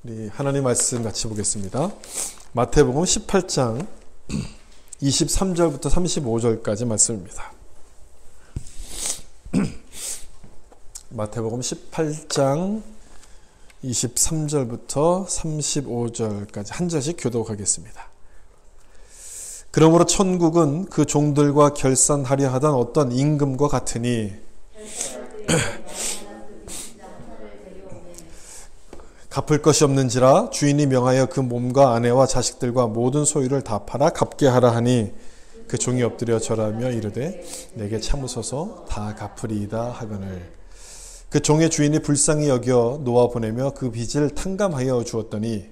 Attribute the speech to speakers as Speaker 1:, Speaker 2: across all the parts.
Speaker 1: 우리 하나님 말씀 같이 보겠습니다. 마태복음 18장 23절부터 35절까지 말씀입니다. 마태복음 18장 23절부터 35절까지 한 절씩 교독하겠습니다. 그러므로 천국은 그 종들과 결산하려 하던 어떤 임금과 같으니 갚을 것이 없는지라 주인이 명하여 그 몸과 아내와 자식들과 모든 소유를 다 팔아 갚게 하라 하니 그 종이 엎드려 절하며 이르되 내게 참으소서 다 갚으리이다 하거늘 그 종의 주인이 불쌍히 여겨 놓아보내며 그 빚을 탕감하여 주었더니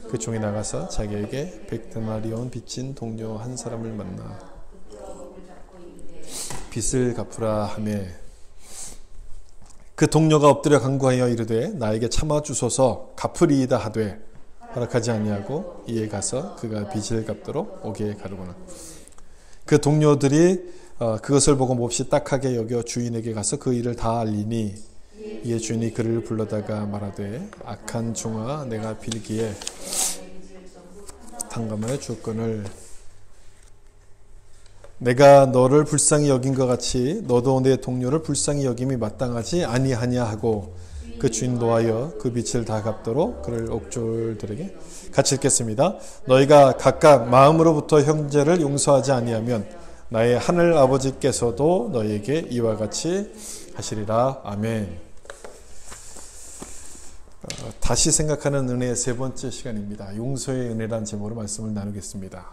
Speaker 1: 그 종이 나가서 자기에게 100데나리온 빚진 동료 한 사람을 만나 빚을 갚으라 하며 그 동료가 엎드려 간구하여 이르되 나에게 참아주소서 갚으리이다 하되 허락하지 아니하고 이에 가서 그가 빚을 갚도록 오게 가르고는 그 동료들이 그것을 보고 몹시 딱하게 여겨 주인에게 가서 그 일을 다 알리니 이에 주인이 그를 불러다가 말하되 악한 종아 내가 빌기에 탕감하여 주었거늘 내가 너를 불쌍히 여긴 것 같이 너도 내 동료를 불쌍히 여김이 마땅하지 아니하냐 하고 그 주인 노하여 그 빚을 다 갚도록 그를 옥졸들에게 같이 읽겠습니다. 너희가 각각 마음으로부터 형제를 용서하지 아니하면 나의 하늘 아버지께서도 너희에게 이와 같이 하시리라. 아멘. 다시 생각하는 은혜의 세 번째 시간입니다. 용서의 은혜란 제목으로 말씀을 나누겠습니다.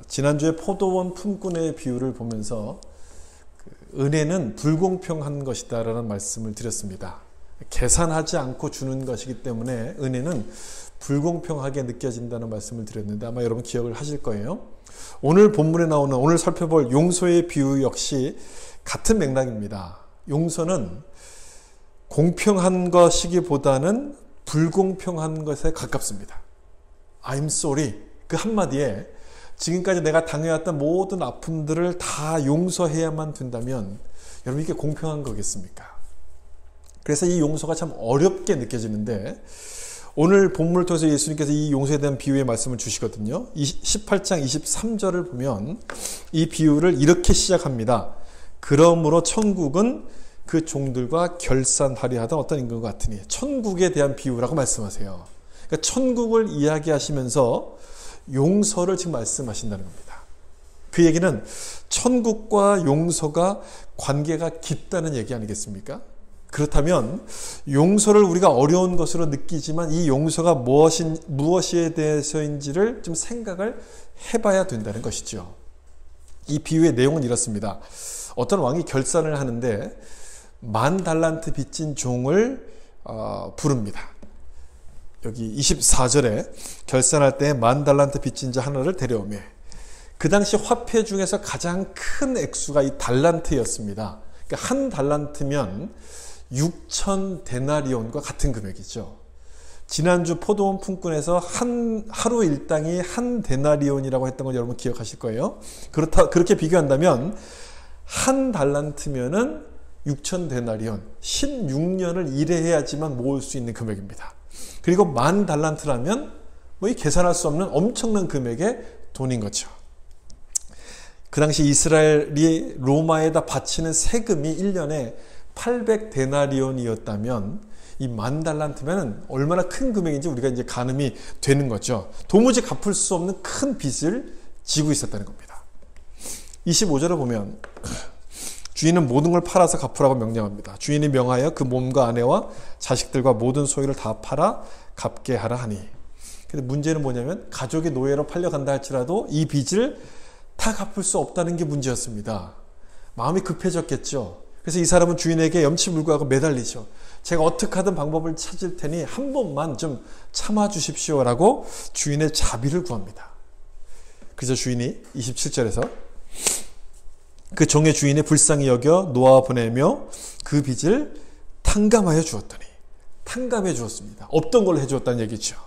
Speaker 1: 지난주에 포도원 품꾼의 비유를 보면서 은혜는 불공평한 것이다 라는 말씀을 드렸습니다. 계산하지 않고 주는 것이기 때문에 은혜는 불공평하게 느껴진다는 말씀을 드렸는데 아마 여러분 기억을 하실 거예요. 오늘 본문에 나오는 오늘 살펴볼 용서의 비유 역시 같은 맥락입니다. 용서는 공평한 것이기보다는 불공평한 것에 가깝습니다. I'm sorry 그 한마디에 지금까지 내가 당해왔던 모든 아픔들을 다 용서해야만 된다면 여러분 이게 공평한 거겠습니까? 그래서 이 용서가 참 어렵게 느껴지는데 오늘 본문을 통해서 예수님께서 이 용서에 대한 비유의 말씀을 주시거든요. 18장 23절을 보면 이 비유를 이렇게 시작합니다. 그러므로 천국은 그 종들과 결산하려 하던 어떤 임금과 같으니 천국에 대한 비유라고 말씀하세요. 그러니까 천국을 이야기하시면서 용서를 지금 말씀하신다는 겁니다. 그 얘기는 천국과 용서가 관계가 깊다는 얘기 아니겠습니까? 그렇다면 용서를 우리가 어려운 것으로 느끼지만 이 용서가 무엇에 대해서인지를 좀 생각을 해봐야 된다는 것이죠. 이 비유의 내용은 이렇습니다. 어떤 왕이 결산을 하는데 10,000달란트 빚진 종을 부릅니다. 여기 24절에 결산할 때 10,000달란트 빚진 자 하나를 데려오며 그 당시 화폐 중에서 가장 큰 액수가 이 달란트였습니다. 그러니까 한 달란트면 6,000데나리온과 같은 금액이죠. 지난주 포도원 품꾼에서 하루 일당이 한 데나리온이라고 했던 걸 여러분 기억하실 거예요. 그렇게 비교한다면 한 달란트면은 6,000데나리온 16년을 일해야지만 모을 수 있는 금액입니다. 그리고 10,000달란트라면 이 계산할 수 없는 엄청난 금액의 돈인 거죠. 그 당시 이스라엘이 로마에다 바치는 세금이 1년에 800데나리온이었다면 이 10,000달란트면 얼마나 큰 금액인지 우리가 이제 가늠이 되는 거죠. 도무지 갚을 수 없는 큰 빚을 지고 있었다는 겁니다. 25절을 보면 주인은 모든 걸 팔아서 갚으라고 명령합니다. 주인이 명하여 그 몸과 아내와 자식들과 모든 소유를 다 팔아 갚게 하라 하니. 근데 문제는 뭐냐면 가족이 노예로 팔려간다 할지라도 이 빚을 다 갚을 수 없다는 게 문제였습니다. 마음이 급해졌겠죠. 그래서 이 사람은 주인에게 염치불구하고 매달리죠. 제가 어떻게 하든 방법을 찾을 테니 한 번만 좀 참아주십시오라고 주인의 자비를 구합니다. 그래서 주인이 27절에서 그 종의 주인이 불쌍히 여겨 놓아보내며 그 빚을 탕감하여 주었더니 탕감해 주었습니다. 없던 걸로 해주었다는 얘기죠.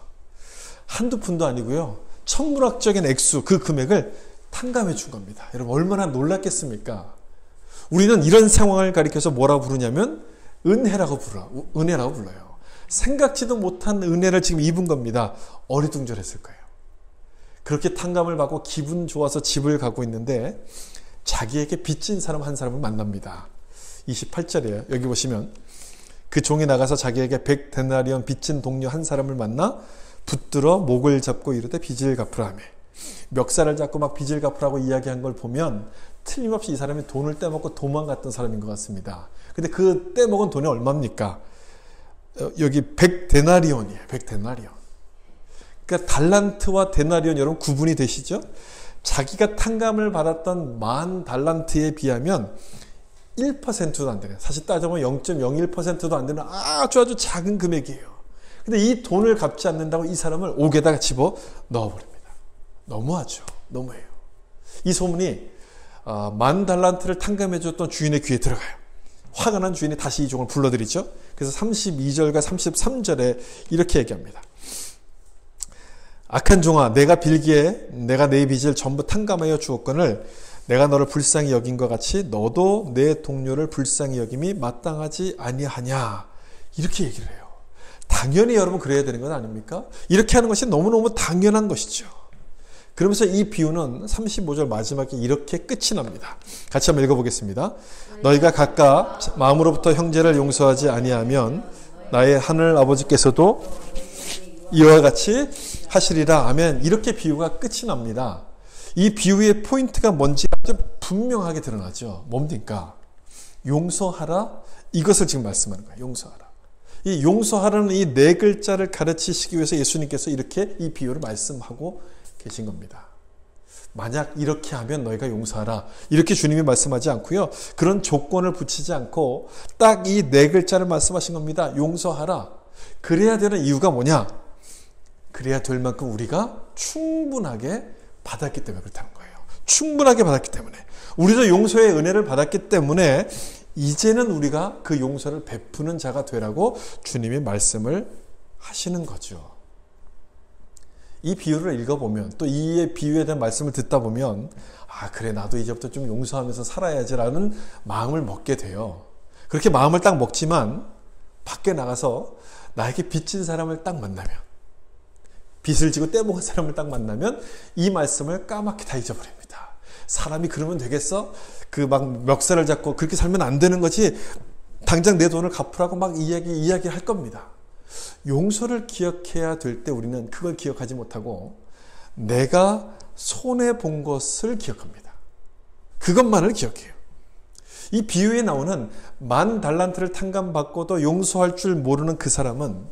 Speaker 1: 한두 푼도 아니고요. 천문학적인 액수 그 금액을 탕감해 준 겁니다. 여러분 얼마나 놀랐겠습니까? 우리는 이런 상황을 가리켜서 뭐라고 부르냐면 은혜라고 불러요. 생각지도 못한 은혜를 지금 입은 겁니다. 어리둥절했을 거예요. 그렇게 탕감을 받고 기분 좋아서 집을 가고 있는데 자기에게 빚진 사람 한 사람을 만납니다. 28절이에요. 여기 보시면 그 종이 나가서 자기에게 100데나리온 빚진 동료 한 사람을 만나 붙들어 목을 잡고 이르되 빚을 갚으라 하며, 멱살을 잡고 막 빚을 갚으라고 이야기한 걸 보면 틀림없이 이 사람이 돈을 떼먹고 도망갔던 사람인 것 같습니다. 근데 그 떼먹은 돈이 얼마입니까? 여기 100데나리온이에요. 100데나리온. 그러니까 달란트와 데나리온, 여러분 구분이 되시죠? 자기가 탕감을 받았던 10,000달란트에 비하면 1%도 안 되는, 사실 따져보면 0.01%도 안 되는 아주 작은 금액이에요. 근데 이 돈을 갚지 않는다고 이 사람을 옥에다가 집어 넣어버립니다. 너무하죠. 너무해요. 이 소문이 10,000달란트를 탕감해줬던 주인의 귀에 들어가요. 화가 난 주인이 다시 이 종을 불러들이죠. 그래서 32절과 33절에 이렇게 얘기합니다. 악한 종아, 내가 빌기에 내가 내 빚을 전부 탕감하여 주었거늘 내가 너를 불쌍히 여긴 것 같이 너도 내 동료를 불쌍히 여김이 마땅하지 아니하냐. 이렇게 얘기를 해요. 당연히 여러분 그래야 되는 건 아닙니까? 이렇게 하는 것이 너무너무 당연한 것이죠. 그러면서 이 비유는 35절 마지막에 이렇게 끝이 납니다. 같이 한번 읽어보겠습니다. 너희가 각각 마음으로부터 형제를 용서하지 아니하면 나의 하늘 아버지께서도 이와 같이 하시리라. 아멘. 이렇게 비유가 끝이 납니다. 이 비유의 포인트가 뭔지 아주 분명하게 드러나죠. 뭡니까? 용서하라. 이것을 지금 말씀하는 거예요. 용서하라. 이 용서하라는 이 네 글자를 가르치시기 위해서 예수님께서 이렇게 이 비유를 말씀하고 계신 겁니다. 만약 이렇게 하면 너희가 용서하라. 이렇게 주님이 말씀하지 않고요. 그런 조건을 붙이지 않고 딱 이 네 글자를 말씀하신 겁니다. 용서하라. 그래야 되는 이유가 뭐냐? 그래야 될 만큼 우리가 충분하게 받았기 때문에 그렇다는 거예요. 충분하게 받았기 때문에. 우리도 용서의 은혜를 받았기 때문에 이제는 우리가 그 용서를 베푸는 자가 되라고 주님이 말씀을 하시는 거죠. 이 비유를 읽어보면, 또 이 비유에 대한 말씀을 듣다 보면, 아, 그래, 나도 이제부터 좀 용서하면서 살아야지라는 마음을 먹게 돼요. 그렇게 마음을 딱 먹지만 밖에 나가서 나에게 빚진 사람을 딱 만나면, 빚을 지고 떼먹은 사람을 딱 만나면 이 말씀을 까맣게 다 잊어버립니다. 사람이 그러면 되겠어? 그 막 멱살을 잡고 그렇게 살면 안 되는 거지. 당장 내 돈을 갚으라고 막 이야기할 겁니다. 용서를 기억해야 될 때 우리는 그걸 기억하지 못하고 내가 손해본 것을 기억합니다. 그것만을 기억해요. 이 비유에 나오는 10,000달란트를 탕감받고도 용서할 줄 모르는 그 사람은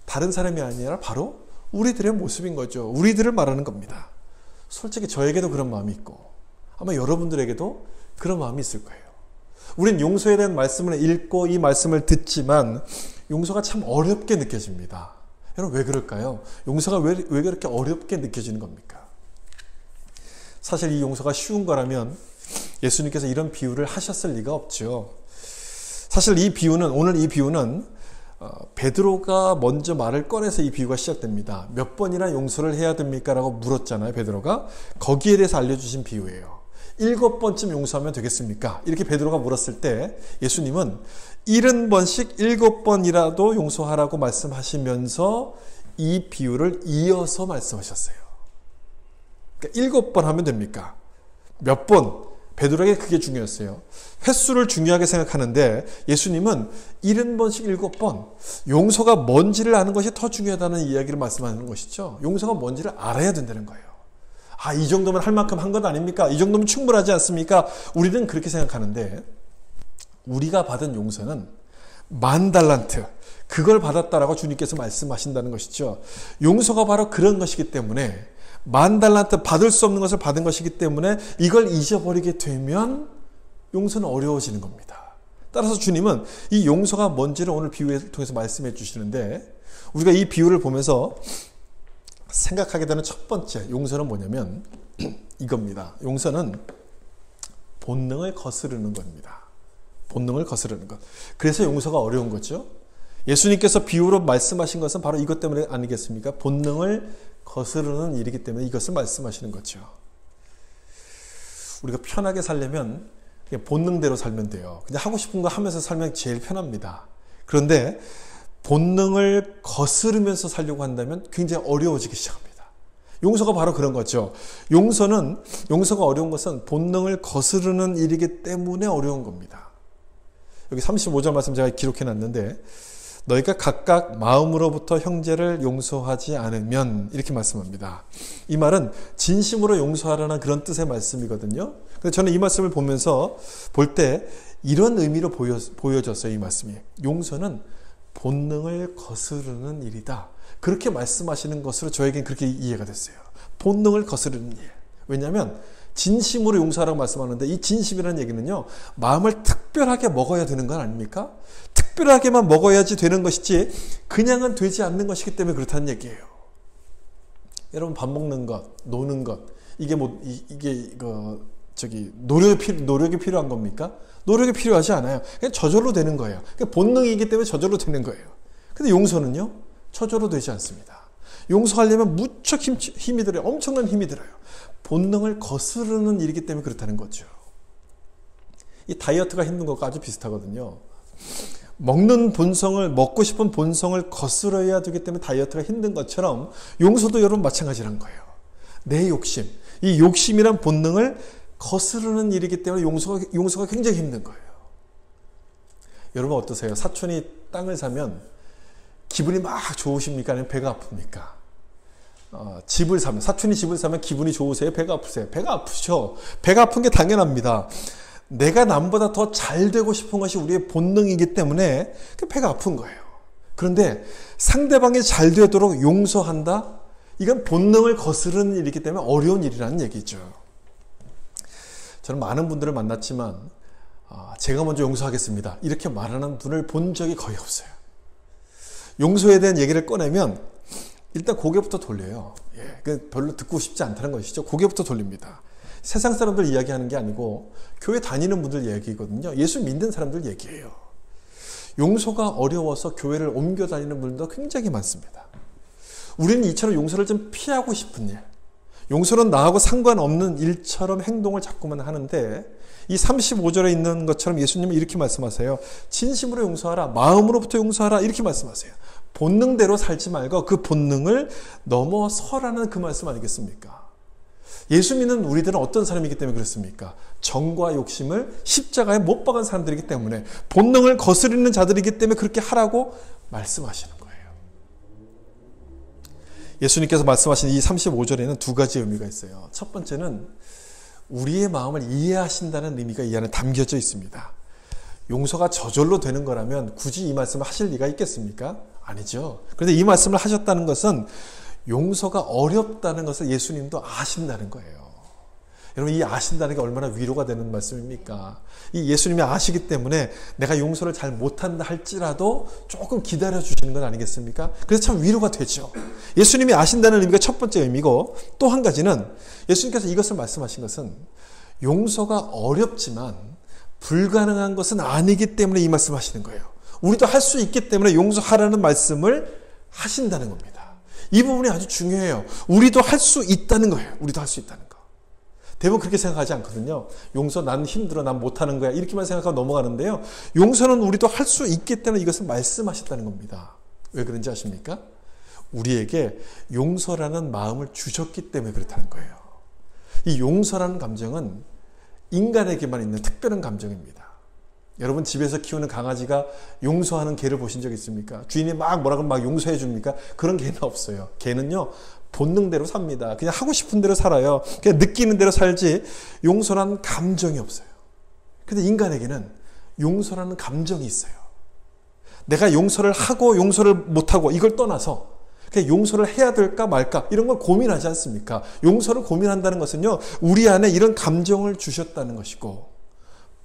Speaker 1: 다른 사람이 아니라 바로 우리들의 모습인 거죠. 우리들을 말하는 겁니다. 솔직히 저에게도 그런 마음이 있고 아마 여러분들에게도 그런 마음이 있을 거예요. 우린 용서에 대한 말씀을 읽고 이 말씀을 듣지만 용서가 참 어렵게 느껴집니다. 여러분 왜 그럴까요? 용서가 왜 그렇게 어렵게 느껴지는 겁니까? 사실 이 용서가 쉬운 거라면 예수님께서 이런 비유를 하셨을 리가 없죠. 사실 오늘 이 비유는 베드로가 먼저 말을 꺼내서 이 비유가 시작됩니다. 몇 번이나 용서를 해야 됩니까? 라고 물었잖아요, 베드로가. 거기에 대해서 알려주신 비유예요. 7번쯤 용서하면 되겠습니까? 이렇게 베드로가 물었을 때 예수님은 70번씩 7번이라도 용서하라고 말씀하시면서 이 비유를 이어서 말씀하셨어요. 그러니까 7번 하면 됩니까? 몇 번? 베드로에게 그게 중요했어요. 횟수를 중요하게 생각하는데 예수님은 70번씩 7번, 용서가 뭔지를 아는 것이 더 중요하다는 이야기를 말씀하는 것이죠. 용서가 뭔지를 알아야 된다는 거예요. 아, 이 정도면 할 만큼 한 것 아닙니까? 이 정도면 충분하지 않습니까? 우리는 그렇게 생각하는데 우리가 받은 용서는 10,000달란트, 그걸 받았다라고 주님께서 말씀하신다는 것이죠. 용서가 바로 그런 것이기 때문에 10,000달란트 받을 수 없는 것을 받은 것이기 때문에 이걸 잊어버리게 되면 용서는 어려워지는 겁니다. 따라서 주님은 이 용서가 뭔지를 오늘 비유를 통해서 말씀해 주시는데 우리가 이 비유를 보면서 생각하게 되는 첫 번째 용서는 뭐냐면 이겁니다. 용서는 본능을 거스르는 겁니다. 본능을 거스르는 것. 그래서 용서가 어려운 거죠. 예수님께서 비유로 말씀하신 것은 바로 이것 때문에 아니겠습니까? 본능을 거스르는 일이기 때문에 이것을 말씀하시는 거죠. 우리가 편하게 살려면 그냥 본능대로 살면 돼요. 그냥 하고 싶은 거 하면서 살면 제일 편합니다. 그런데 본능을 거스르면서 살려고 한다면 굉장히 어려워지기 시작합니다. 용서가 바로 그런 거죠. 용서가 어려운 것은 본능을 거스르는 일이기 때문에 어려운 겁니다. 여기 35절 말씀 제가 기록해 놨는데, 너희가 각각 마음으로부터 형제를 용서하지 않으면, 이렇게 말씀합니다. 이 말은 진심으로 용서하라는 그런 뜻의 말씀이거든요. 그래서 저는 이 말씀을 볼 때 이런 의미로 보여졌어요. 이 말씀이. 용서는 본능을 거스르는 일이다. 그렇게 말씀하시는 것으로 저에겐 그렇게 이해가 됐어요. 본능을 거스르는 일. 왜냐하면 진심으로 용서하라고 말씀하는데, 이 진심이라는 얘기는요, 마음을 특별하게 먹어야 되는 건 아닙니까? 특별하게만 먹어야지 되는 것이지 그냥은 되지 않는 것이기 때문에 그렇다는 얘기예요. 여러분, 밥 먹는 것, 노는 것, 이게 노력이 필요한 겁니까? 노력이 필요하지 않아요. 그냥 저절로 되는 거예요. 본능이기 때문에 저절로 되는 거예요. 근데 용서는요, 저절로 되지 않습니다. 용서하려면 무척 힘이 들어요. 엄청난 힘이 들어요. 본능을 거스르는 일이기 때문에 그렇다는 거죠. 이 다이어트가 힘든 것과 아주 비슷하거든요. 먹고 싶은 본성을 거스러야 되기 때문에 다이어트가 힘든 것처럼 용서도 여러분 마찬가지란 거예요. 내 욕심, 이 욕심이란 본능을 거스르는 일이기 때문에 용서가 굉장히 힘든 거예요. 여러분 어떠세요? 사촌이 땅을 사면 기분이 막 좋으십니까? 아니면 배가 아픕니까? 사촌이 집을 사면 기분이 좋으세요? 배가 아프세요? 배가 아프죠. 배가 아픈 게 당연합니다. 내가 남보다 더 잘 되고 싶은 것이 우리의 본능이기 때문에 배가 아픈 거예요. 그런데 상대방이 잘 되도록 용서한다? 이건 본능을 거스르는 일이기 때문에 어려운 일이라는 얘기죠. 저는 많은 분들을 만났지만 제가 먼저 용서하겠습니다, 이렇게 말하는 분을 본 적이 거의 없어요. 용서에 대한 얘기를 꺼내면 일단 고개부터 돌려요. 별로 듣고 싶지 않다는 것이죠. 고개부터 돌립니다. 세상 사람들 이야기하는 게 아니고 교회 다니는 분들 얘기거든요. 예수 믿는 사람들 얘기예요. 용서가 어려워서 교회를 옮겨 다니는 분들도 굉장히 많습니다. 우리는 이처럼 용서를 좀 피하고 싶은 일, 용서는 나하고 상관없는 일처럼 행동을 자꾸만 하는데, 이 35절에 있는 것처럼 예수님은 이렇게 말씀하세요. 진심으로 용서하라, 마음으로부터 용서하라, 이렇게 말씀하세요. 본능대로 살지 말고 그 본능을 넘어서라는 그 말씀 아니겠습니까? 예수 믿는 우리들은 어떤 사람이기 때문에 그렇습니까? 정과 욕심을 십자가에 못 박은 사람들이기 때문에, 본능을 거스르는 자들이기 때문에 그렇게 하라고 말씀하시는 거예요. 예수님께서 말씀하신 이 35절에는 두 가지 의미가 있어요. 첫 번째는 우리의 마음을 이해하신다는 의미가 이 안에 담겨져 있습니다. 용서가 저절로 되는 거라면 굳이 이 말씀을 하실 리가 있겠습니까? 아니죠. 그런데 이 말씀을 하셨다는 것은 용서가 어렵다는 것을 예수님도 아신다는 거예요. 여러분, 이 아신다는 게 얼마나 위로가 되는 말씀입니까? 이 예수님이 아시기 때문에 내가 용서를 잘 못한다 할지라도 조금 기다려주시는 건 아니겠습니까? 그래서 참 위로가 되죠. 예수님이 아신다는 의미가 첫 번째 의미고, 또 한 가지는 예수님께서 이것을 말씀하신 것은 용서가 어렵지만 불가능한 것은 아니기 때문에 이 말씀을 하시는 거예요. 우리도 할 수 있기 때문에 용서하라는 말씀을 하신다는 겁니다. 이 부분이 아주 중요해요. 우리도 할 수 있다는 거예요. 우리도 할 수 있다는 거. 대부분 그렇게 생각하지 않거든요. 용서, 난 힘들어, 난 못하는 거야, 이렇게만 생각하고 넘어가는데요. 용서는 우리도 할 수 있기 때문에 이것을 말씀하셨다는 겁니다. 왜 그런지 아십니까? 우리에게 용서라는 마음을 주셨기 때문에 그렇다는 거예요. 이 용서라는 감정은 인간에게만 있는 특별한 감정입니다. 여러분, 집에서 키우는 강아지가 용서하는 개를 보신 적 있습니까? 주인이 막 뭐라 그러면 막 용서해 줍니까? 그런 개는 없어요. 개는요, 본능대로 삽니다. 그냥 하고 싶은 대로 살아요. 그냥 느끼는 대로 살지 용서라는 감정이 없어요. 근데 인간에게는 용서라는 감정이 있어요. 내가 용서를 하고 용서를 못하고 이걸 떠나서 그냥 용서를 해야 될까 말까 이런 걸 고민하지 않습니까? 용서를 고민한다는 것은요, 우리 안에 이런 감정을 주셨다는 것이고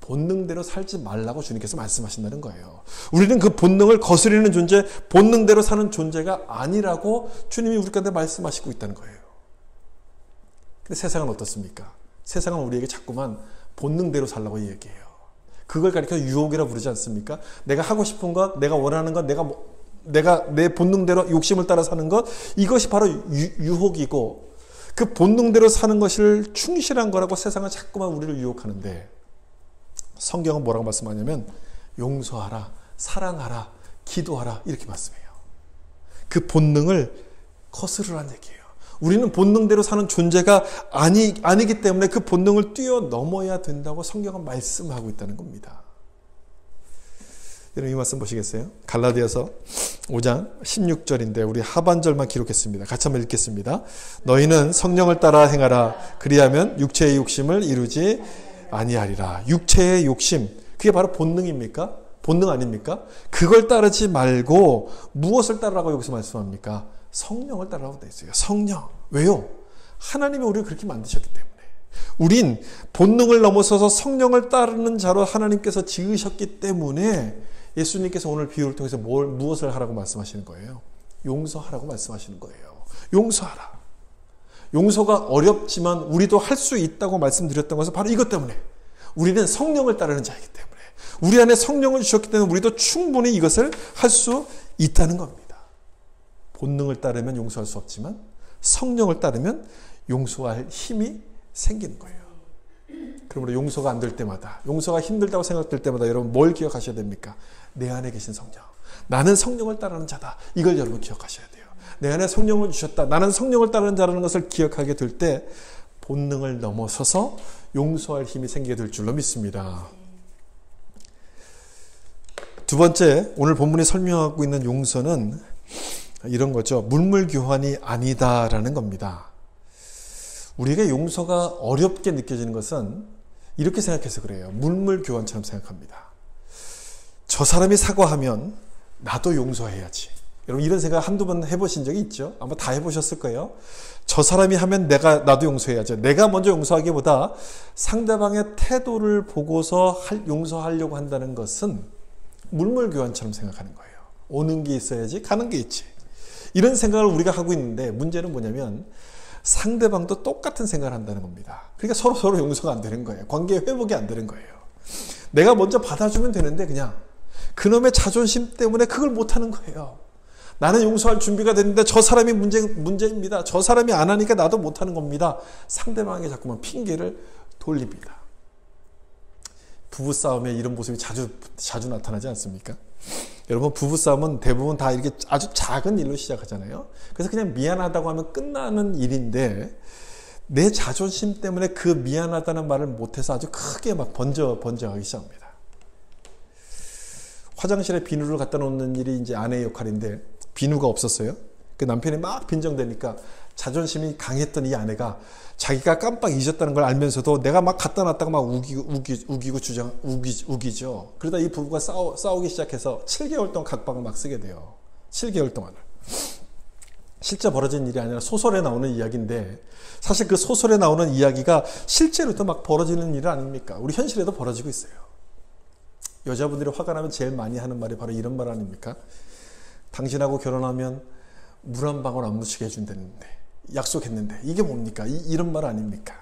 Speaker 1: 본능대로 살지 말라고 주님께서 말씀하신다는 거예요. 우리는 그 본능을 거스르는 존재, 본능대로 사는 존재가 아니라고 주님이 우리 가운데 말씀하시고 있다는 거예요. 근데 세상은 어떻습니까? 세상은 우리에게 자꾸만 본능대로 살라고 얘기해요. 그걸 가리켜 유혹이라 부르지 않습니까? 내가 하고 싶은 것, 내가 원하는 것, 내가 내 본능대로 욕심을 따라 사는 것, 이것이 바로 유혹이고, 그 본능대로 사는 것을 충실한 거라고 세상은 자꾸만 우리를 유혹하는데, 성경은 뭐라고 말씀하냐면 용서하라, 사랑하라, 기도하라 이렇게 말씀해요. 그 본능을 거스르라는 얘기예요. 우리는 본능대로 사는 존재가 아니기 때문에 그 본능을 뛰어넘어야 된다고 성경은 말씀하고 있다는 겁니다. 여러분 이 말씀 보시겠어요? 갈라디아서 5장 16절인데 우리 하반절만 기록했습니다. 같이 한번 읽겠습니다. 너희는 성령을 따라 행하라. 그리하면 육체의 욕심을 이루지 아니하리라. 육체의 욕심, 그게 바로 본능입니까? 본능 아닙니까? 그걸 따르지 말고 무엇을 따르라고 여기서 말씀합니까? 성령을 따르라고 되어 있어요. 성령. 왜요? 하나님이 우리를 그렇게 만드셨기 때문에. 우린 본능을 넘어서서 성령을 따르는 자로 하나님께서 지으셨기 때문에 예수님께서 오늘 비유를 통해서 무엇을 하라고 말씀하시는 거예요? 용서하라고 말씀하시는 거예요. 용서하라. 용서가 어렵지만 우리도 할 수 있다고 말씀드렸던 것은 바로 이것 때문에 우리는 성령을 따르는 자이기 때문에 우리 안에 성령을 주셨기 때문에 우리도 충분히 이것을 할 수 있다는 겁니다. 본능을 따르면 용서할 수 없지만 성령을 따르면 용서할 힘이 생기는 거예요. 그러므로 용서가 안 될 때마다, 용서가 힘들다고 생각될 때마다 여러분 뭘 기억하셔야 됩니까? 내 안에 계신 성령. 나는 성령을 따르는 자다. 이걸 여러분 기억하셔야 돼요. 내 안에 성령을 주셨다. 나는 성령을 따르는 자라는 것을 기억하게 될 때 본능을 넘어서서 용서할 힘이 생기게 될 줄로 믿습니다. 두 번째, 오늘 본문이 설명하고 있는 용서는 이런 거죠. 물물교환이 아니다라는 겁니다. 우리에게 용서가 어렵게 느껴지는 것은 이렇게 생각해서 그래요. 물물교환처럼 생각합니다. 저 사람이 사과하면 나도 용서해야지. 여러분 이런 생각 한두 번 해보신 적이 있죠? 아마 다 해보셨을 거예요. 저 사람이 하면 나도 용서해야죠. 내가 먼저 용서하기보다 상대방의 태도를 보고서 용서하려고 한다는 것은 물물교환처럼 생각하는 거예요. 오는 게 있어야지 가는 게 있지. 이런 생각을 우리가 하고 있는데 문제는 뭐냐면 상대방도 똑같은 생각을 한다는 겁니다. 그러니까 서로 용서가 안 되는 거예요. 관계 회복이 안 되는 거예요. 내가 먼저 받아주면 되는데 그냥 그놈의 자존심 때문에 그걸 못하는 거예요. 나는 용서할 준비가 됐는데 저 사람이 문제입니다. 저 사람이 안 하니까 나도 못하는 겁니다. 상대방에게 자꾸만 핑계를 돌립니다. 부부싸움에 이런 모습이 자주 나타나지 않습니까? 여러분 부부싸움은 대부분 다 이렇게 아주 작은 일로 시작하잖아요. 그래서 그냥 미안하다고 하면 끝나는 일인데 내 자존심 때문에 그 미안하다는 말을 못해서 아주 크게 막 번져가기 시작합니다. 화장실에 비누를 갖다 놓는 일이 이제 아내의 역할인데 비누가 없었어요. 그 남편이 막 빈정대니까 자존심이 강했던 이 아내가 자기가 깜빡 잊었다는 걸 알면서도 내가 막 갖다 놨다가 막 우기죠. 그러다 이 부부가 싸우기 시작해서 7개월 동안 각방을 막 쓰게 돼요. 7개월 동안을. 실제 벌어진 일이 아니라 소설에 나오는 이야기인데 사실 그 소설에 나오는 이야기가 실제로도 막 벌어지는 일 아닙니까? 우리 현실에도 벌어지고 있어요. 여자분들이 화가 나면 제일 많이 하는 말이 바로 이런 말 아닙니까? 당신하고 결혼하면 물 한 방울 안 묻히게 해준다는데 약속했는데 이게 뭡니까? 이런 말 아닙니까?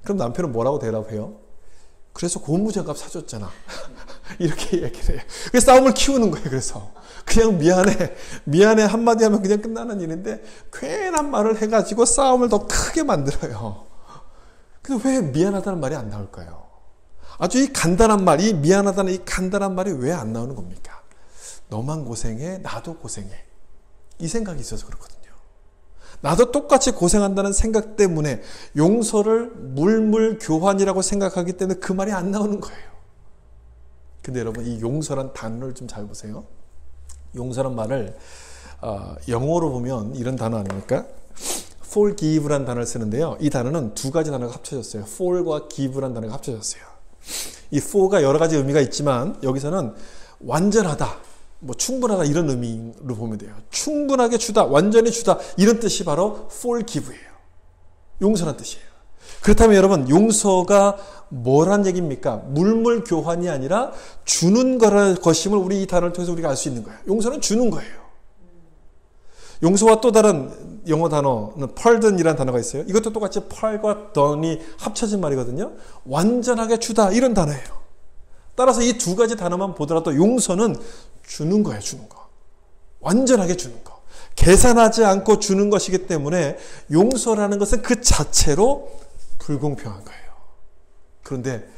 Speaker 1: 그럼 남편은 뭐라고 대답해요? 그래서 고무장갑 사줬잖아. 이렇게 얘기를 해요. 그래서 싸움을 키우는 거예요. 그래서 그냥 미안해 한마디 하면 그냥 끝나는 일인데 괜한 말을 해가지고 싸움을 더 크게 만들어요. 근데 왜 미안하다는 말이 안 나올까요? 아주 이 간단한 말, 이 미안하다는 이 간단한 말이 왜 안 나오는 겁니까? 너만 고생해, 나도 고생해. 이 생각이 있어서 그렇거든요. 나도 똑같이 고생한다는 생각 때문에 용서를 물물교환이라고 생각하기 때문에 그 말이 안 나오는 거예요. 근데 여러분 이 용서란 단어를 좀 잘 보세요. 용서란 말을 영어로 보면 이런 단어 아닙니까? forgive라는 단어를 쓰는데요. 이 단어는 두 가지 단어가 합쳐졌어요. for과 give라는 단어가 합쳐졌어요. 이 for가 여러 가지 의미가 있지만 여기서는 완전하다, 뭐 충분하다 이런 의미로 보면 돼요. 충분하게 주다, 완전히 주다 이런 뜻이 바로 forgive예요. 용서란 뜻이에요. 그렇다면 여러분 용서가 뭐란 얘기입니까? 물물 교환이 아니라 주는 것임을 우리 이 단어를 통해서 우리가 알 수 있는 거예요. 용서는 주는 거예요. 용서와 또 다른 영어 단어는 pardon이라는 단어가 있어요. 이것도 똑같이 pardon과 done이 합쳐진 말이거든요. 완전하게 주다 이런 단어예요. 따라서 이 두 가지 단어만 보더라도 용서는 주는 거예요. 주는 거. 완전하게 주는 거. 계산하지 않고 주는 것이기 때문에 용서라는 것은 그 자체로 불공평한 거예요. 그런데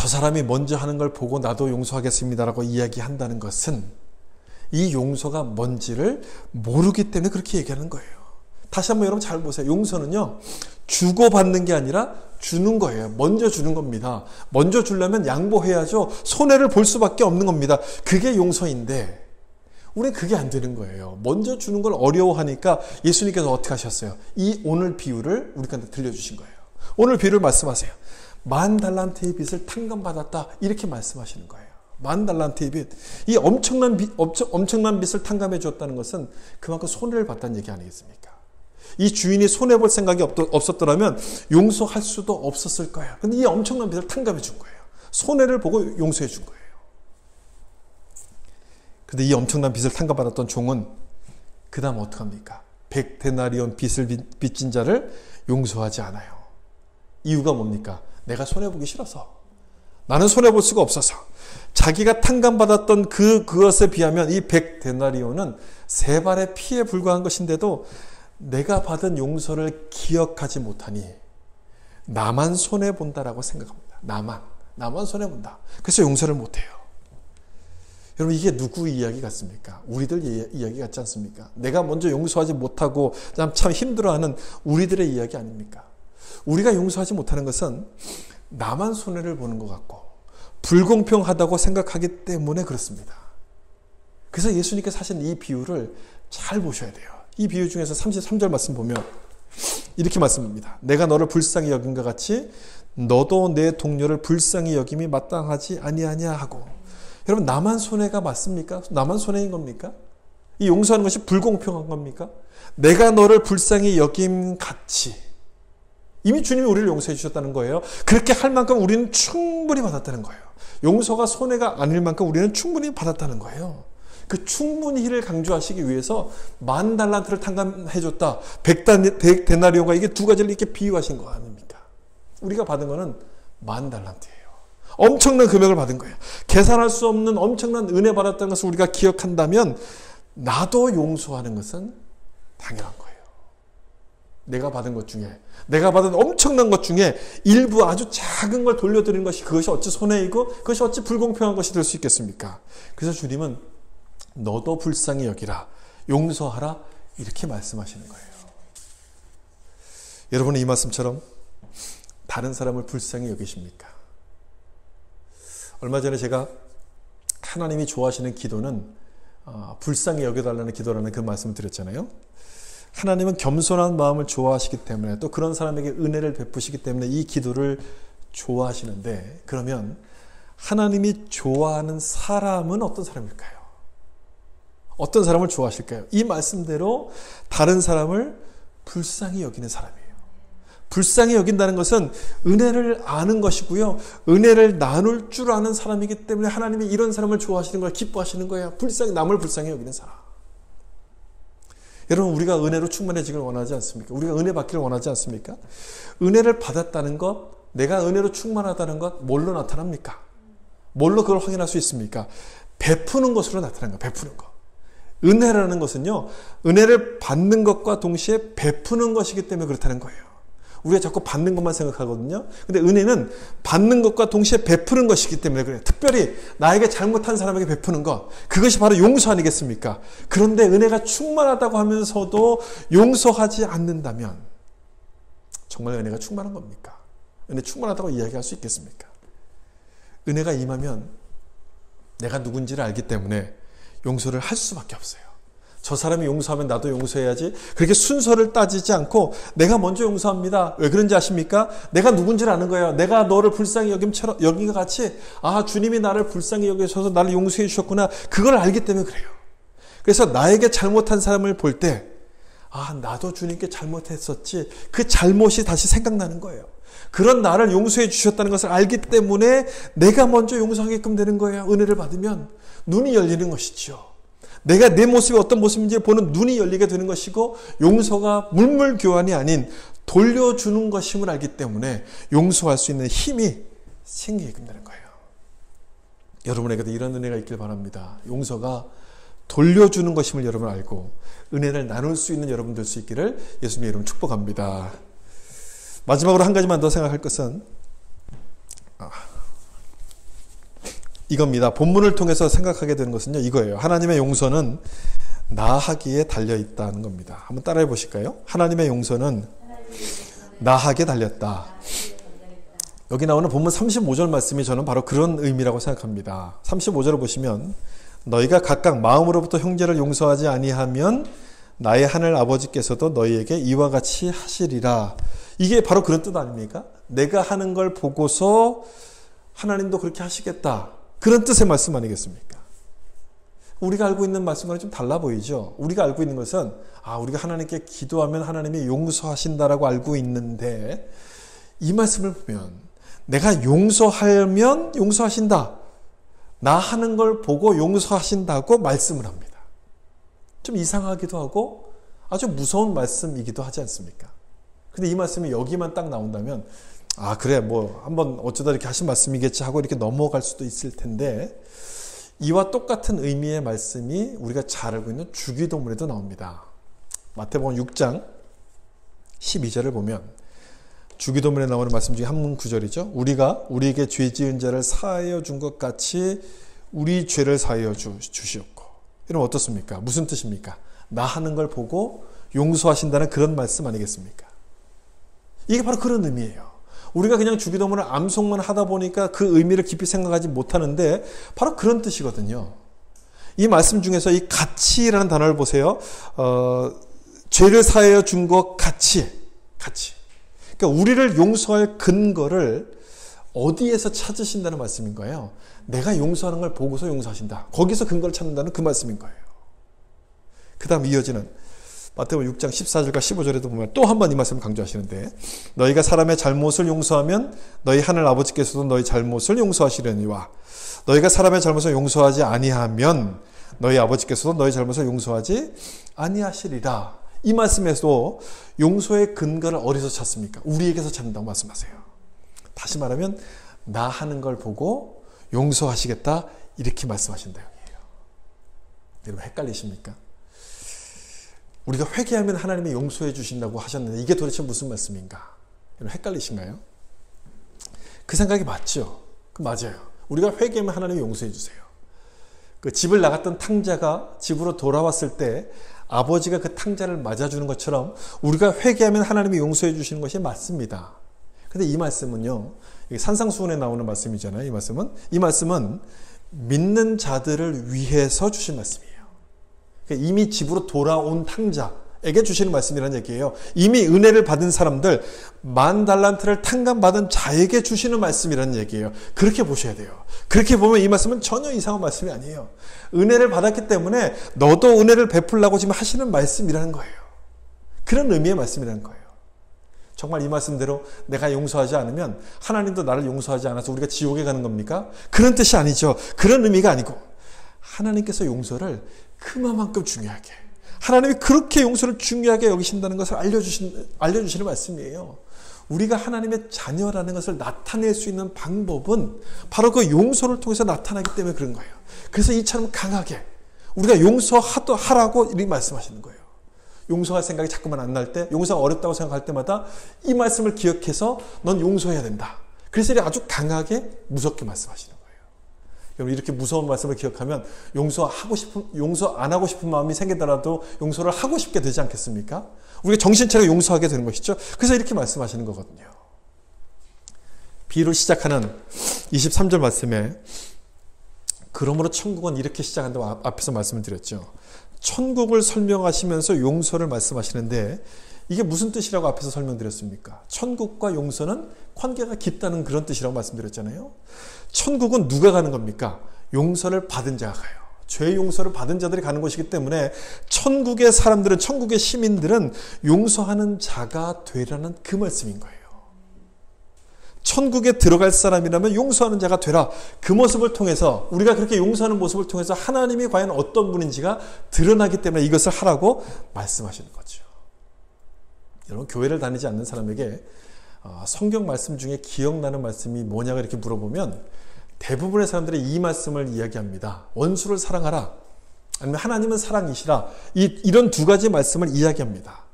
Speaker 1: 저 사람이 먼저 하는 걸 보고 나도 용서하겠습니다라고 이야기한다는 것은 이 용서가 뭔지를 모르기 때문에 그렇게 얘기하는 거예요. 다시 한번 여러분 잘 보세요. 용서는요, 주고받는 게 아니라 주는 거예요. 먼저 주는 겁니다. 먼저 주려면 양보해야죠. 손해를 볼 수밖에 없는 겁니다. 그게 용서인데 우리는 그게 안 되는 거예요. 먼저 주는 걸 어려워하니까 예수님께서 어떻게 하셨어요? 이 오늘 비유를 우리한테 들려주신 거예요. 오늘 비유를 말씀하세요. 10,000달란트의 빚을 탕감받았다, 이렇게 말씀하시는 거예요. 10,000달란트의 빚. 이 엄청난 빚을 탕감해 주었다는 것은 그만큼 손해를 봤다는 얘기 아니겠습니까? 이 주인이 손해볼 생각이 없었더라면 용서할 수도 없었을 거예요. 근데 이 엄청난 빚을 탕감해 준 거예요. 손해를 보고 용서해 준 거예요. 근데 이 엄청난 빚을 탕감받았던 종은 그 다음 어떡합니까? 100데나리온 빚을 빚진 자를 용서하지 않아요. 이유가 뭡니까? 내가 손해보기 싫어서. 나는 손해볼 수가 없어서. 자기가 탕감받았던 그것에 비하면 이 100데나리온은 3발의 피에 불과한 것인데도 내가 받은 용서를 기억하지 못하니 나만 손해본다라고 생각합니다. 나만 손해본다. 그래서 용서를 못해요. 여러분, 이게 누구 이야기 같습니까? 우리들 이야기 같지 않습니까? 내가 먼저 용서하지 못하고 참 힘들어하는 우리들의 이야기 아닙니까? 우리가 용서하지 못하는 것은 나만 손해를 보는 것 같고 불공평하다고 생각하기 때문에 그렇습니다. 그래서 예수님께서 하신 이 비유를 잘 보셔야 돼요. 이 비유 중에서 33절 말씀 보면 이렇게 말씀합니다. 내가 너를 불쌍히 여긴과 같이 너도 내 동료를 불쌍히 여김이 마땅하지 아니하냐 하고. 여러분, 나만 손해가 맞습니까? 나만 손해인 겁니까? 이 용서하는 것이 불공평한 겁니까? 내가 너를 불쌍히 여김 같이. 이미 주님이 우리를 용서해 주셨다는 거예요. 그렇게 할 만큼 우리는 충분히 받았다는 거예요. 용서가 손해가 아닐 만큼 우리는 충분히 받았다는 거예요. 그 충분히를 강조하시기 위해서 10,000달란트를 탕감해줬다. 100데나리온과 이게 두 가지를 이렇게 비유하신 거 아닙니까? 우리가 받은 거는 10,000달란트예요. 엄청난 금액을 받은 거예요. 계산할 수 없는 엄청난 은혜 받았다는 것을 우리가 기억한다면 나도 용서하는 것은 당연한 거예요. 내가 받은 것 중에, 내가 받은 엄청난 것 중에 일부 아주 작은 걸 돌려드리는 것이, 그것이 어찌 손해이고 그것이 어찌 불공평한 것이 될 수 있겠습니까? 그래서 주님은 너도 불쌍히 여기라, 용서하라, 이렇게 말씀하시는 거예요. 여러분은 이 말씀처럼 다른 사람을 불쌍히 여기십니까? 얼마 전에 제가 하나님이 좋아하시는 기도는 불쌍히 여겨달라는 기도라는 그 말씀을 드렸잖아요. 하나님은 겸손한 마음을 좋아하시기 때문에, 또 그런 사람에게 은혜를 베푸시기 때문에 이 기도를 좋아하시는데, 그러면 하나님이 좋아하는 사람은 어떤 사람일까요? 어떤 사람을 좋아하실까요? 이 말씀대로 다른 사람을 불쌍히 여기는 사람이에요. 불쌍히 여긴다는 것은 은혜를 아는 것이고요. 은혜를 나눌 줄 아는 사람이기 때문에 하나님이 이런 사람을 좋아하시는 거예요. 기뻐하시는 거예요. 남을 불쌍히 여기는 사람. 여러분, 우리가 은혜로 충만해지기를 원하지 않습니까? 우리가 은혜 받기를 원하지 않습니까? 은혜를 받았다는 것, 내가 은혜로 충만하다는 것, 뭘로 나타납니까? 뭘로 그걸 확인할 수 있습니까? 베푸는 것으로 나타나는 거예요. 베푸는 것. 은혜라는 것은요, 은혜를 받는 것과 동시에 베푸는 것이기 때문에 그렇다는 거예요. 우리가 자꾸 받는 것만 생각하거든요. 근데 은혜는 받는 것과 동시에 베푸는 것이기 때문에 그래요. 특별히 나에게 잘못한 사람에게 베푸는 것, 그것이 바로 용서 아니겠습니까? 그런데 은혜가 충만하다고 하면서도 용서하지 않는다면 정말 은혜가 충만한 겁니까? 은혜 충만하다고 이야기할 수 있겠습니까? 은혜가 임하면 내가 누군지를 알기 때문에 용서를 할 수밖에 없어요. 저 사람이 용서하면 나도 용서해야지, 그렇게 순서를 따지지 않고 내가 먼저 용서합니다. 왜 그런지 아십니까? 내가 누군지를 아는 거예요. 내가 너를 불쌍히 여긴과 같이, 주님이 나를 불쌍히 여기셔서 나를 용서해 주셨구나, 그걸 알기 때문에 그래요. 그래서 나에게 잘못한 사람을 볼 때 나도 주님께 잘못했었지, 그 잘못이 다시 생각나는 거예요. 그런 나를 용서해 주셨다는 것을 알기 때문에 내가 먼저 용서하게끔 되는 거예요. 은혜를 받으면 눈이 열리는 것이죠. 내가 내 모습이 어떤 모습인지 보는 눈이 열리게 되는 것이고, 용서가 물물교환이 아닌 돌려주는 것임을 알기 때문에 용서할 수 있는 힘이 생기게끔 되는 거예요. 여러분에게도 이런 은혜가 있길 바랍니다. 용서가 돌려주는 것임을 여러분 알고 은혜를 나눌 수 있는 여러분 될 수 있기를 예수님의 이름으로 축복합니다. 마지막으로 한 가지만 더 생각할 것은, 이겁니다. 본문을 통해서 생각하게 되는 것은요, 이거예요. 하나님의 용서는 나하기에 달려있다는 겁니다. 한번 따라해 보실까요? 하나님의 용서는 나하게 달렸다. 여기 나오는 본문 35절 말씀이 저는 바로 그런 의미라고 생각합니다. 35절을 보시면 너희가 각각 마음으로부터 형제를 용서하지 아니하면 나의 하늘 아버지께서도 너희에게 이와 같이 하시리라. 이게 바로 그런 뜻 아닙니까? 내가 하는 걸 보고서 하나님도 그렇게 하시겠다. 그런 뜻의 말씀 아니겠습니까? 우리가 알고 있는 말씀과는 좀 달라 보이죠? 우리가 알고 있는 것은 우리가 하나님께 기도하면 하나님이 용서하신다라고 알고 있는데 이 말씀을 보면 내가 용서하면 용서하신다. 나 하는 걸 보고 용서하신다고 말씀을 합니다. 좀 이상하기도 하고 아주 무서운 말씀이기도 하지 않습니까? 근데 이 말씀이 여기만 딱 나온다면 그래 한번 어쩌다 이렇게 하신 말씀이겠지 하고 이렇게 넘어갈 수도 있을 텐데 이와 똑같은 의미의 말씀이 우리가 잘 알고 있는 주기도문에도 나옵니다. 마태복음 6장 12절을 보면 주기도문에 나오는 말씀 중에 한 구절이죠. 우리가 우리에게 죄 지은 자를 사하여 준 것 같이 우리 죄를 사하여 주시옵고. 이러면 어떻습니까? 무슨 뜻입니까? 나 하는 걸 보고 용서하신다는 그런 말씀 아니겠습니까? 이게 바로 그런 의미예요. 우리가 그냥 주기도문을 암송만 하다 보니까 그 의미를 깊이 생각하지 못하는데 바로 그런 뜻이거든요. 이 말씀 중에서 이 같이라는 단어를 보세요. 죄를 사하여 준 것 같이. 그러니까 우리를 용서할 근거를 어디에서 찾으신다는 말씀인 거예요? 내가 용서하는 걸 보고서 용서하신다. 거기서 근거를 찾는다는 그 말씀인 거예요. 그 다음 이어지는 마태복음 6장 14절과 15절에도 보면 또 한 번 이 말씀을 강조하시는데 너희가 사람의 잘못을 용서하면 너희 하늘 아버지께서도 너희 잘못을 용서하시려니와 너희가 사람의 잘못을 용서하지 아니하면 너희 아버지께서도 너희 잘못을 용서하지 아니하시리라. 이 말씀에서도 용서의 근거를 어디서 찾습니까? 우리에게서 찾는다고 말씀하세요. 다시 말하면 나 하는 걸 보고 용서하시겠다 이렇게 말씀하신다 여기에요. 여러분 헷갈리십니까? 우리가 회개하면 하나님이 용서해 주신다고 하셨는데 이게 도대체 무슨 말씀인가? 여러분 헷갈리신가요? 그 생각이 맞죠? 맞아요. 우리가 회개하면 하나님이 용서해 주세요. 그 집을 나갔던 탕자가 집으로 돌아왔을 때 아버지가 그 탕자를 맞아주는 것처럼 우리가 회개하면 하나님이 용서해 주시는 것이 맞습니다. 근데 이 말씀은요, 산상수훈에 나오는 말씀이잖아요. 이 말씀은 믿는 자들을 위해서 주신 말씀이에요. 그러니까 이미 집으로 돌아온 탕자에게 주시는 말씀이라는 얘기예요. 이미 은혜를 받은 사람들, 10,000달란트를 탕감받은 자에게 주시는 말씀이라는 얘기예요. 그렇게 보셔야 돼요. 그렇게 보면 이 말씀은 전혀 이상한 말씀이 아니에요. 은혜를 받았기 때문에 너도 은혜를 베풀라고 지금 하시는 말씀이라는 거예요. 그런 의미의 말씀이라는 거예요. 정말 이 말씀대로 내가 용서하지 않으면 하나님도 나를 용서하지 않아서 우리가 지옥에 가는 겁니까? 그런 뜻이 아니죠. 그런 의미가 아니고 하나님께서 용서를 그만큼 중요하게, 하나님이 그렇게 용서를 중요하게 여기신다는 것을 알려주시는 말씀이에요. 우리가 하나님의 자녀라는 것을 나타낼 수 있는 방법은 바로 그 용서를 통해서 나타나기 때문에 그런 거예요. 그래서 이처럼 강하게 우리가 용서하라고 이렇게 말씀하시는 거예요. 용서할 생각이 자꾸만 안 날 때, 용서가 어렵다고 생각할 때마다 이 말씀을 기억해서 넌 용서해야 된다. 그래서 아주 강하게 무섭게 말씀하시는 거예요. 여러분 이렇게 무서운 말씀을 기억하면 용서 안 하고 싶은 마음이 생기더라도 용서를 하고 싶게 되지 않겠습니까? 우리가 정신차려 용서하게 되는 것이죠. 그래서 이렇게 말씀하시는 거거든요. 비유를 시작하는 23절 말씀에 그러므로 천국은 이렇게 시작한다고 앞에서 말씀을 드렸죠. 천국을 설명하시면서 용서를 말씀하시는데 이게 무슨 뜻이라고 앞에서 설명드렸습니까? 천국과 용서는 관계가 깊다는 그런 뜻이라고 말씀드렸잖아요. 천국은 누가 가는 겁니까? 용서를 받은 자가 가요. 죄 용서를 받은 자들이 가는 것이기 때문에 천국의 사람들은, 천국의 시민들은 용서하는 자가 되라는 그 말씀인 거예요. 천국에 들어갈 사람이라면 용서하는 자가 되라. 그 모습을 통해서, 우리가 그렇게 용서하는 모습을 통해서 하나님이 과연 어떤 분인지가 드러나기 때문에 이것을 하라고 말씀하시는 거죠. 여러분 교회를 다니지 않는 사람에게 성경 말씀 중에 기억나는 말씀이 뭐냐고 이렇게 물어보면 대부분의 사람들이 이 말씀을 이야기합니다. 원수를 사랑하라. 아니면 하나님은 사랑이시라. 이런 두 가지 말씀을 이야기합니다.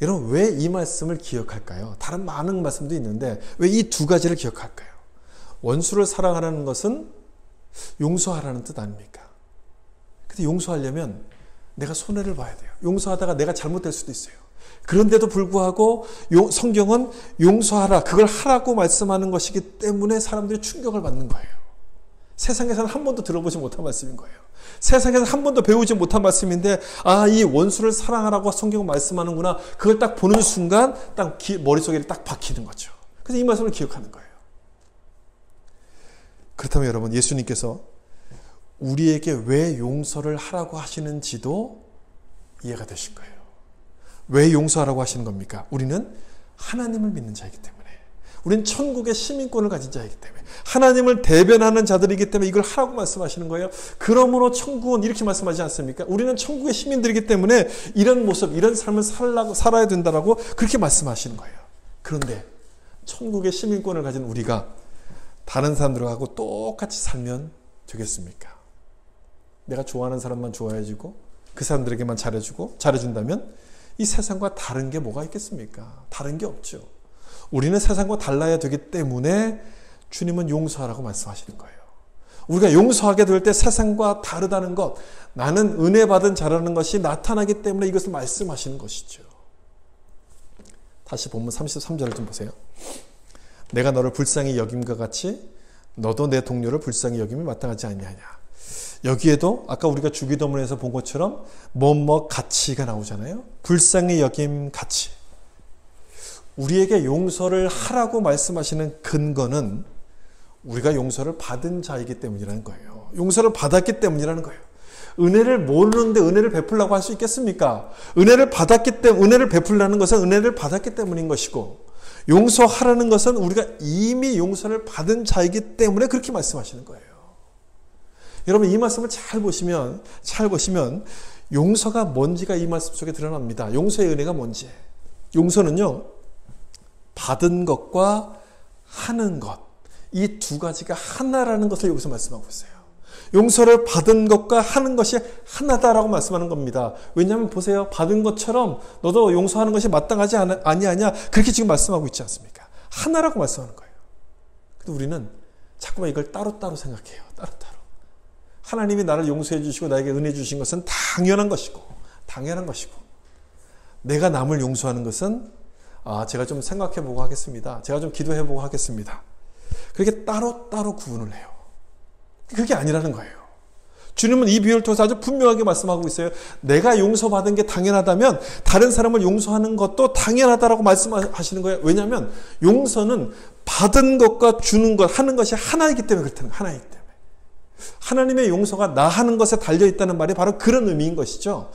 Speaker 1: 여러분 왜 이 말씀을 기억할까요? 다른 많은 말씀도 있는데 왜 이 두 가지를 기억할까요? 원수를 사랑하라는 것은 용서하라는 뜻 아닙니까? 근데 용서하려면 내가 손해를 봐야 돼요. 용서하다가 내가 잘못될 수도 있어요. 그런데도 불구하고 성경은 용서하라, 그걸 하라고 말씀하는 것이기 때문에 사람들이 충격을 받는 거예요. 세상에서는 한 번도 들어보지 못한 말씀인 거예요. 세상에서 한 번도 배우지 못한 말씀인데, 아, 이 원수를 사랑하라고 성경은 말씀하는구나. 그걸 딱 보는 순간 딱 머릿속에 딱 박히는 거죠. 그래서 이 말씀을 기억하는 거예요. 그렇다면 여러분, 예수님께서 우리에게 왜 용서를 하라고 하시는지도 이해가 되실 거예요. 왜 용서하라고 하시는 겁니까? 우리는 하나님을 믿는 자이기 때문에, 우리는 천국의 시민권을 가진 자이기 때문에, 하나님을 대변하는 자들이기 때문에 이걸 하라고 말씀하시는 거예요. 그러므로 천국은 이렇게 말씀하지 않습니까? 우리는 천국의 시민들이기 때문에 이런 모습, 이런 삶을 살아야 된다라고 그렇게 말씀하시는 거예요. 그런데 천국의 시민권을 가진 우리가 다른 사람들하고 똑같이 살면 되겠습니까? 내가 좋아하는 사람만 좋아해주고 그 사람들에게만 잘해준다면 이 세상과 다른 게 뭐가 있겠습니까? 다른 게 없죠. 우리는 세상과 달라야 되기 때문에 주님은 용서하라고 말씀하시는 거예요. 우리가 용서하게 될 때 세상과 다르다는 것, 나는 은혜 받은 자라는 것이 나타나기 때문에 이것을 말씀하시는 것이죠. 다시 본문 33절을 좀 보세요. 내가 너를 불쌍히 여김과 같이 너도 내 동료를 불쌍히 여김이 마땅하지 아니하냐. 여기에도 아까 우리가 주기도문에서 본 것처럼 뭐뭐 같이가 나오잖아요. 불쌍히 여김 같이. 우리에게 용서를 하라고 말씀하시는 근거는 우리가 용서를 받은 자이기 때문이라는 거예요. 용서를 받았기 때문이라는 거예요. 은혜를 모르는데 은혜를 베풀라고 할 수 있겠습니까? 은혜를 받았기 때문에, 은혜를 베풀라는 것은 은혜를 받았기 때문인 것이고, 용서하라는 것은 우리가 이미 용서를 받은 자이기 때문에 그렇게 말씀하시는 거예요. 여러분, 이 말씀을 잘 보시면 용서가 뭔지가 이 말씀 속에 드러납니다. 용서의 은혜가 뭔지. 용서는요, 받은 것과 하는 것, 이 두 가지가 하나라는 것을 여기서 말씀하고 있어요. 용서를 받은 것과 하는 것이 하나다라고 말씀하는 겁니다. 왜냐하면 보세요. 받은 것처럼 너도 용서하는 것이 마땅하지 아니하냐, 그렇게 지금 말씀하고 있지 않습니까? 하나라고 말씀하는 거예요. 근데 우리는 자꾸만 이걸 따로따로 생각해요. 따로따로. 하나님이 나를 용서해 주시고 나에게 은혜 주신 것은 당연한 것이고 내가 남을 용서하는 것은 제가 좀 생각해보고 하겠습니다. 제가 좀 기도해보고 하겠습니다. 그렇게 따로따로 구분을 해요. 그게 아니라는 거예요. 주님은 이 비유를 통해서 아주 분명하게 말씀하고 있어요. 내가 용서받은 게 당연하다면 다른 사람을 용서하는 것도 당연하다라고 말씀하시는 거예요. 왜냐하면 용서는 받은 것과 주는 것, 하는 것이 하나이기 때문에 그렇다는 거예요. 하나이기 때문에. 하나님의 용서가 나 하는 것에 달려있다는 말이 바로 그런 의미인 것이죠.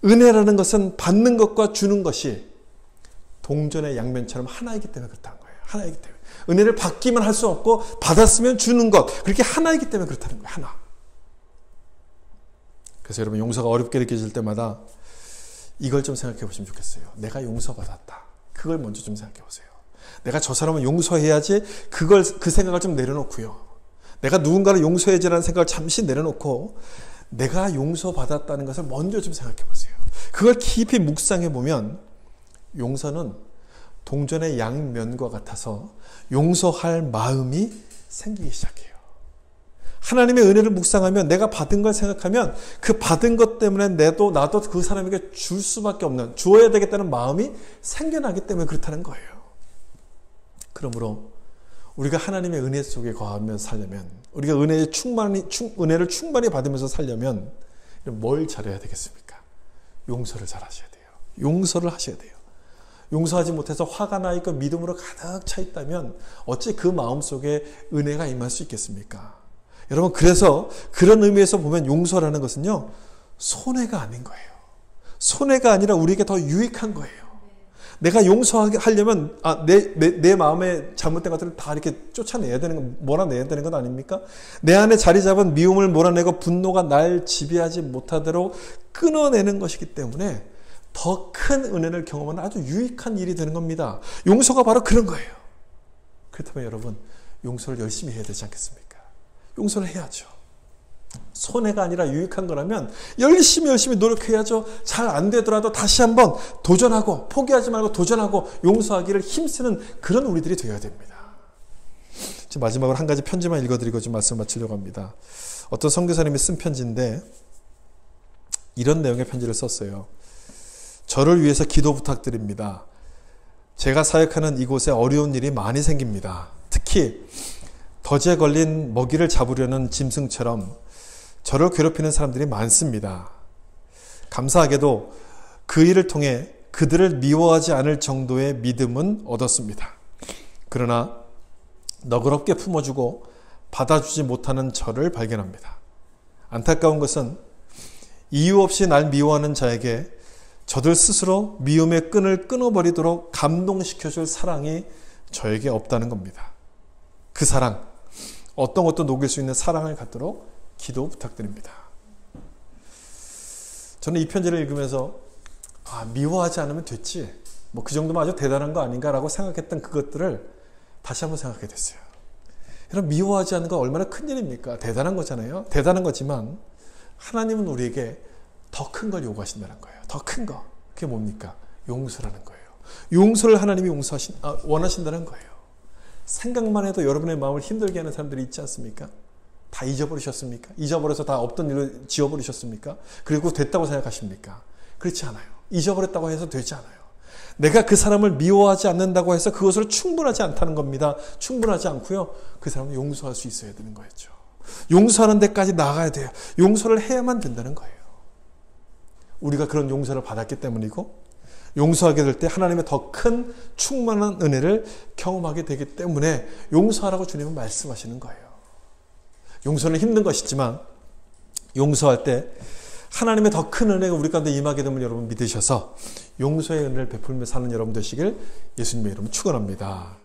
Speaker 1: 은혜라는 것은 받는 것과 주는 것이 동전의 양면처럼 하나이기 때문에 그렇다는 거예요. 하나이기 때문에. 은혜를 받기만 할 수 없고 받았으면 주는 것, 그렇게 하나이기 때문에 그렇다는 거예요. 하나. 그래서 여러분, 용서가 어렵게 느껴질 때마다 이걸 좀 생각해 보시면 좋겠어요. 내가 용서받았다. 그걸 먼저 좀 생각해 보세요. 내가 저 사람을 용서해야지, 그 생각을 좀 내려놓고요. 내가 누군가를 용서해야지라는 생각을 잠시 내려놓고 내가 용서받았다는 것을 먼저 좀 생각해 보세요. 그걸 깊이 묵상해 보면 용서는 동전의 양면과 같아서 용서할 마음이 생기기 시작해요. 하나님의 은혜를 묵상하면, 내가 받은 걸 생각하면 그 받은 것 때문에 나도 그 사람에게 줄 수밖에 없는, 주어야 되겠다는 마음이 생겨나기 때문에 그렇다는 거예요. 그러므로 우리가 하나님의 은혜 속에 거하며 살려면, 우리가 은혜를 충만히 받으면서 살려면 뭘 잘해야 되겠습니까? 용서를 잘 하셔야 돼요. 용서를 하셔야 돼요. 용서하지 못해서 화가 나 있고 믿음으로 가득 차 있다면 어찌 그 마음속에 은혜가 임할 수 있겠습니까? 여러분, 그래서 그런 의미에서 보면 용서라는 것은요, 손해가 아닌 거예요. 손해가 아니라 우리에게 더 유익한 거예요. 내가 용서하려면 내 마음에 잘못된 것들을 다 이렇게 쫓아내야 되는 건, 몰아내야 되는 건 아닙니까? 내 안에 자리 잡은 미움을 몰아내고 분노가 날 지배하지 못하도록 끊어내는 것이기 때문에 더 큰 은혜를 경험하는 아주 유익한 일이 되는 겁니다. 용서가 바로 그런 거예요. 그렇다면 여러분, 용서를 열심히 해야 되지 않겠습니까? 용서를 해야죠. 손해가 아니라 유익한 거라면 열심히 노력해야죠. 잘 안 되더라도 다시 한번 도전하고, 포기하지 말고 도전하고 용서하기를 힘쓰는 그런 우리들이 되어야 됩니다. 마지막으로 한 가지 편지만 읽어드리고 좀 말씀 마치려고 합니다. 어떤 선교사님이 쓴 편지인데 이런 내용의 편지를 썼어요. 저를 위해서 기도 부탁드립니다. 제가 사역하는 이곳에 어려운 일이 많이 생깁니다. 특히 덫에 걸린 먹이를 잡으려는 짐승처럼 저를 괴롭히는 사람들이 많습니다. 감사하게도 그 일을 통해 그들을 미워하지 않을 정도의 믿음은 얻었습니다. 그러나 너그럽게 품어주고 받아주지 못하는 저를 발견합니다. 안타까운 것은 이유 없이 날 미워하는 자에게 저들 스스로 미움의 끈을 끊어버리도록 감동시켜줄 사랑이 저에게 없다는 겁니다. 그 사랑, 어떤 것도 녹일 수 있는 사랑을 갖도록 기도 부탁드립니다. 저는 이 편지를 읽으면서 미워하지 않으면 됐지, 뭐 그 정도면 아주 대단한 거 아닌가라고 생각했던 그것들을 다시 한번 생각하게 됐어요. 여러분, 미워하지 않는 건 얼마나 큰 일입니까? 대단한 거잖아요. 대단한 거지만 하나님은 우리에게 더 큰 걸 요구하신다는 거예요. 더 큰 거. 그게 뭡니까? 용서라는 거예요. 용서를 하나님이 원하신다는 거예요. 생각만 해도 여러분의 마음을 힘들게 하는 사람들이 있지 않습니까? 다 잊어버리셨습니까? 잊어버려서 다 없던 일을 지워버리셨습니까? 그리고 됐다고 생각하십니까? 그렇지 않아요. 잊어버렸다고 해서 되지 않아요. 내가 그 사람을 미워하지 않는다고 해서 그것으로 충분하지 않다는 겁니다. 충분하지 않고요. 그 사람을 용서할 수 있어야 되는 거였죠. 용서하는 데까지 나가야 돼요. 용서를 해야만 된다는 거예요. 우리가 그런 용서를 받았기 때문이고 용서하게 될 때 하나님의 더 큰 충만한 은혜를 경험하게 되기 때문에 용서하라고 주님은 말씀하시는 거예요. 용서는 힘든 것이지만 용서할 때 하나님의 더 큰 은혜가 우리 가운데 임하게 되면 여러분 믿으셔서 용서의 은혜를 베풀며 사는 여러분 되시길 예수님의 이름으로 축원합니다.